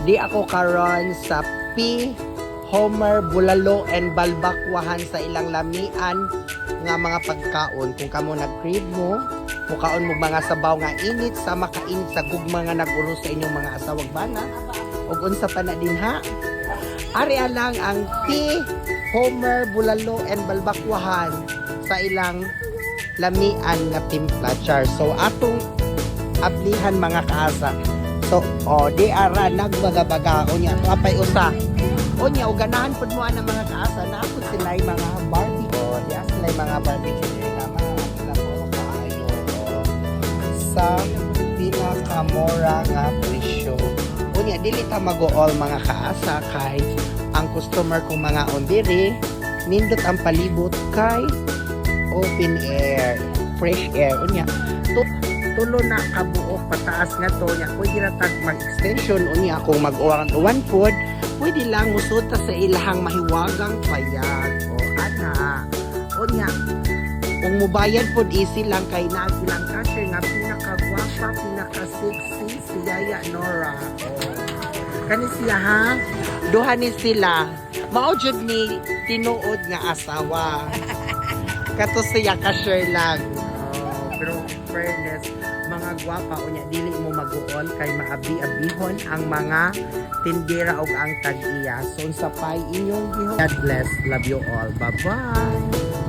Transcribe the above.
Di ako karon sa P. Homer, Bulalo, and Balbakwahan sa ilang lamian nga mga pagkaon. Kung kamo nag-crave mo, mukaon mo mga sabaw nga init sa makainit sa gugma nga nag-uro sa inyong mga asawag bana. O unsa pa na din ha? Area lang ang P. Homer, Bulalo, and Balbakwahan sa ilang lamian nga timpla char. So atong ablihan mga kaasa. So di ara nagbaga-baga o nya apay usa. O nya og ganahan pud mo ang mga kaasa na pud sila mga Barbie. O di sila mga Barbie na mga po kaayo sa pinakamura nga presyo. O nya dili ta mag-all mga kaasa kay ang customer kong mga ondiri nindot ang palibot kay open air, fresh air. Unya, tulo na kabuok pataas nga to nya. Pwede na tag mag-extension unya kung mag-uwan food, pwede lang musuta sa ilahang mahiwagang payag o ana. Unya, kung mubayad pod easy lang kay na silang cashier nga pinakagwapa, pinaka-sexy si Yaya Nora. Kani siya ha? Duha ni sila. Mao jud ni tinuod nga asawa. Kato siya ka-share lang. Pero fairness, mga gwapa unya dili mo mag-uol kay maabi-abihon ang mga tindera og ang tag-iya. So sa pay inyong gihon. God bless. Love you all. Bye-bye.